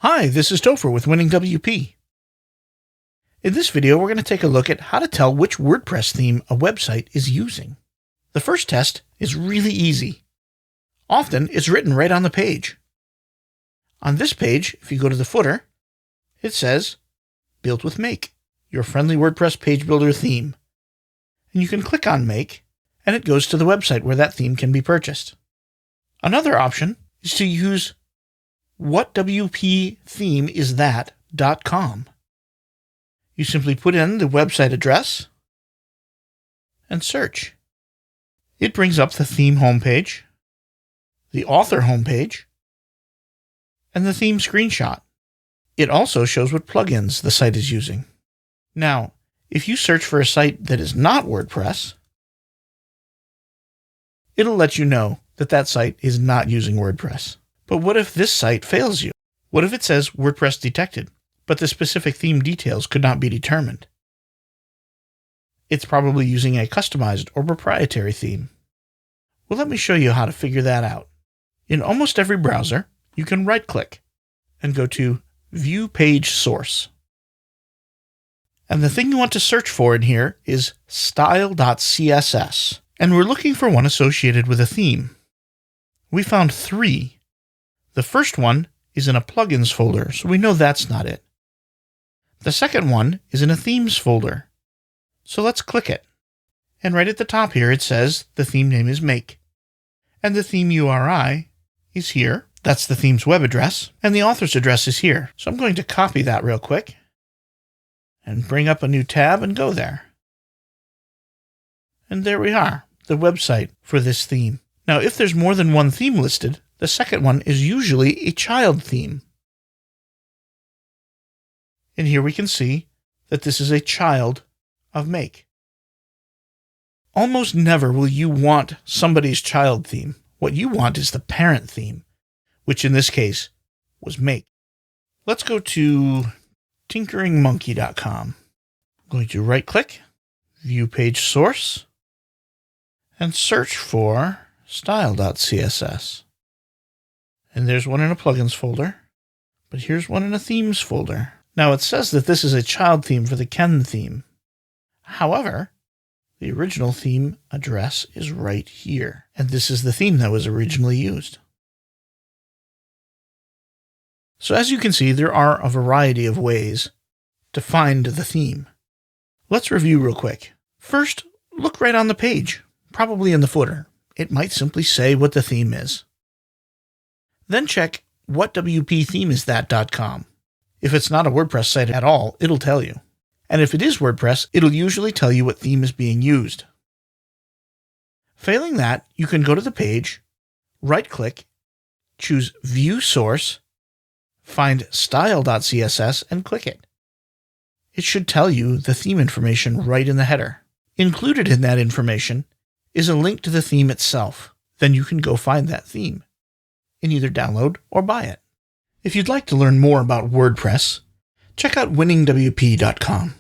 Hi, this is Topher with Winning WP. In this video, we're going to take a look at how to tell which WordPress theme a website is using. The first test is really easy. Often, it's written right on the page. On this page, if you go to the footer, it says, Built with Make, your friendly WordPress page builder theme. And you can click on Make, and it goes to the website where that theme can be purchased. Another option is to use www.themeisthat.com. You simply put in the website address and search. It brings up the theme homepage, the author homepage, and the theme screenshot. It also shows what plugins the site is using. Now, if you search for a site that is not WordPress, it'll let you know that that site is not using WordPress. But what if this site fails you? What if it says WordPress detected, but the specific theme details could not be determined? It's probably using a customized or proprietary theme. Well, let me show you how to figure that out. In almost every browser, you can right-click and go to View Page Source. And the thing you want to search for in here is style.css, and we're looking for one associated with a theme. We found 3. The first one is in a plugins folder, so we know that's not it. The second one is in a themes folder, so let's click it. And right at the top here it says the theme name is Make, and the theme URI is here. That's the theme's web address, and the author's address is here. So I'm going to copy that real quick and bring up a new tab and go there. And there we are, the website for this theme. Now, if there's more than one theme listed, the second one is usually a child theme. And here we can see that this is a child of Make. Almost never will you want somebody's child theme. What you want is the parent theme, which in this case was Make. Let's go to tinkeringmonkey.com. I'm going to right-click, View Page Source, and search for style.css. And there's one in a plugins folder, but here's one in a themes folder. Now it says that this is a child theme for the Ken theme. However, the original theme address is right here, and this is the theme that was originally used. So as you can see, there are a variety of ways to find the theme. Let's review real quick. First, look right on the page, probably in the footer. It might simply say what the theme is. Then check www.themeisthat.com. If it's not a WordPress site at all, it'll tell you. And if it is WordPress, it'll usually tell you what theme is being used. Failing that, you can go to the page, right-click, choose View Source, find style.css, and click it. It should tell you the theme information right in the header. Included in that information is a link to the theme itself. Then you can go find that theme and either download or buy it. If you'd like to learn more about WordPress, check out winningwp.com.